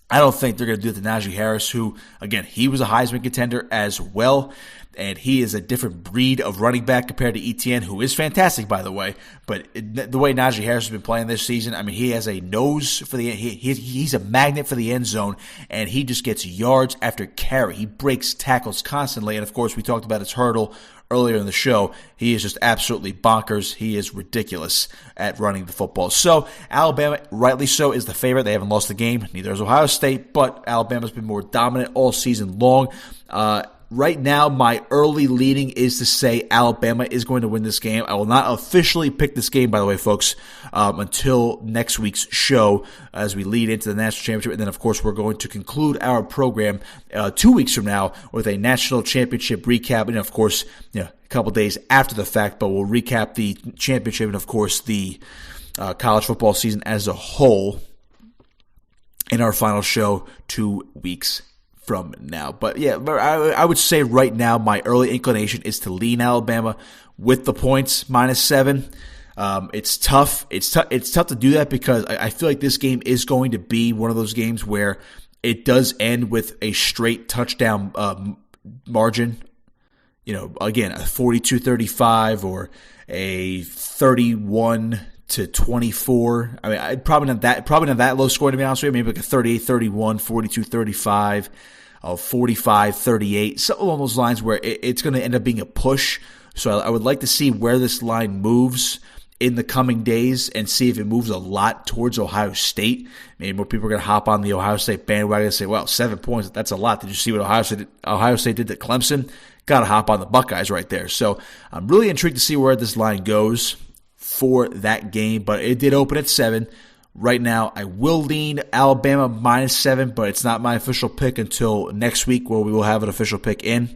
C: I don't think they're going to do it to Najee Harris, who, again, he was a Heisman contender as well, and he is a different breed of running back compared to Etienne, who is fantastic, by the way. But the way Najee Harris has been playing this season, I mean, he has a nose for the he's a magnet for the end zone, and he just gets yards after carry. He breaks tackles constantly, and of course, we talked about his hurdle earlier in the show. He is just absolutely bonkers. He is ridiculous at running the football. So Alabama, rightly so, is the favorite. They haven't lost the game. Neither has Ohio State, but Alabama's been more dominant all season long. Right now, my early leading is to say Alabama is going to win this game. I will not officially pick this game, by the way, folks, until next week's show as we lead into the national championship. And then, of course, we're going to conclude our program 2 weeks from now with a national championship recap. And, of course, a couple days after the fact, but we'll recap the championship and, of course, the college football season as a whole in our final show 2 weeks from now. But yeah, I would say right now my early inclination is to lean Alabama with the points, -7. It's tough. It's tough to do that because I feel like this game is going to be one of those games where it does end with a straight touchdown margin. Again, a 42-35 or a 31-24. I mean, probably not that low score, to be honest with you. Maybe like a 38-31, 42-35, 45-38, something along those lines where it's going to end up being a push. So I would like to see where this line moves in the coming days and see if it moves a lot towards Ohio State. Maybe more people are going to hop on the Ohio State bandwagon and say, well, 7 points, that's a lot. Did you see what Ohio State did to Clemson? Got to hop on the Buckeyes right there. So I'm really intrigued to see where this line goes for that game, but it did open at 7. Right now, I will lean Alabama -7, but it's not my official pick until next week where we will have an official pick in.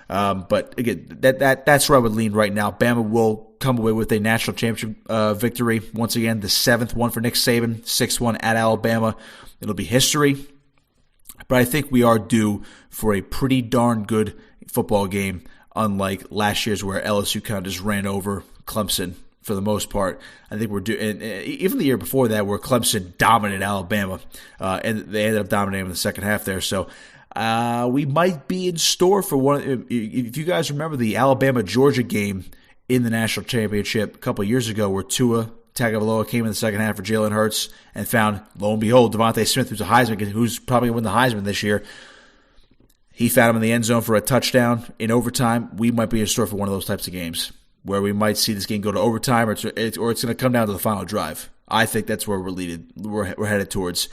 C: But again, that's where I would lean right now. Bama will come away with a national championship victory. Once again, the 7th one for Nick Saban, 6th one at Alabama. It'll be history. But I think we are due for a pretty darn good football game, unlike last year's where LSU kind of just ran over Clemson for the most part. I think we're due, and even the year before that where Clemson dominated Alabama, and they ended up dominating in the second half there. So we might be in store for one. If you guys remember the Alabama-Georgia game in the national championship a couple of years ago where Tua Tagovailoa came in the second half for Jalen Hurts and found, lo and behold, Devontae Smith, who's a Heisman, who's probably going to win the Heisman this year. He found him in the end zone for a touchdown in overtime. We might be in store for one of those types of games where we might see this game go to overtime or it's going to come down to the final drive. I think that's where we're headed towards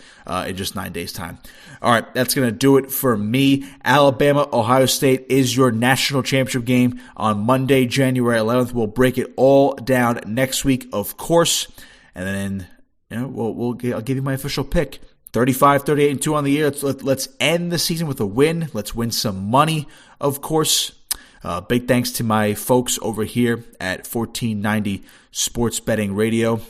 C: in just 9 days' time. All right, that's going to do it for me. Alabama, Ohio State is your national championship game on Monday, January 11th. We'll break it all down next week, of course, and then I'll give you my official pick. 35, 38-2 on the year. Let's end the season with a win. Let's win some money, of course. Big thanks to my folks over here at 1490 Sports Betting Radio.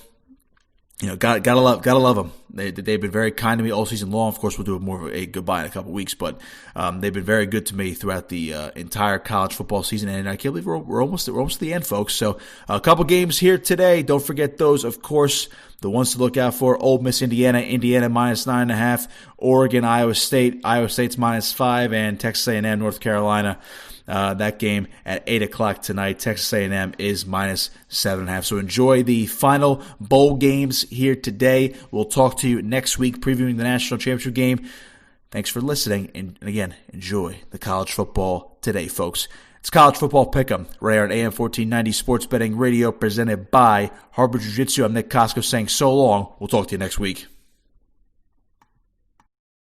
C: Gotta love them. They've been very kind to me all season long. Of course, we'll do more of a goodbye in a couple weeks, but they've been very good to me throughout the entire college football season. And I can't believe we're almost to the end, folks. So a couple games here today. Don't forget those, of course. The ones to look out for: Ole Miss, Indiana -9.5; Oregon, Iowa State. Iowa State's -5, and Texas A&M, North Carolina. That game at 8 o'clock tonight. Texas A&M is -7.5. So enjoy the final bowl games here today. We'll talk to you next week previewing the national championship game. Thanks for listening. And again, enjoy the college football today, folks. It's College Football Pick'em right here on AM 1490 Sports Betting Radio presented by Harbor Jiu-Jitsu. I'm Nick Kosko saying so long. We'll talk to you next week.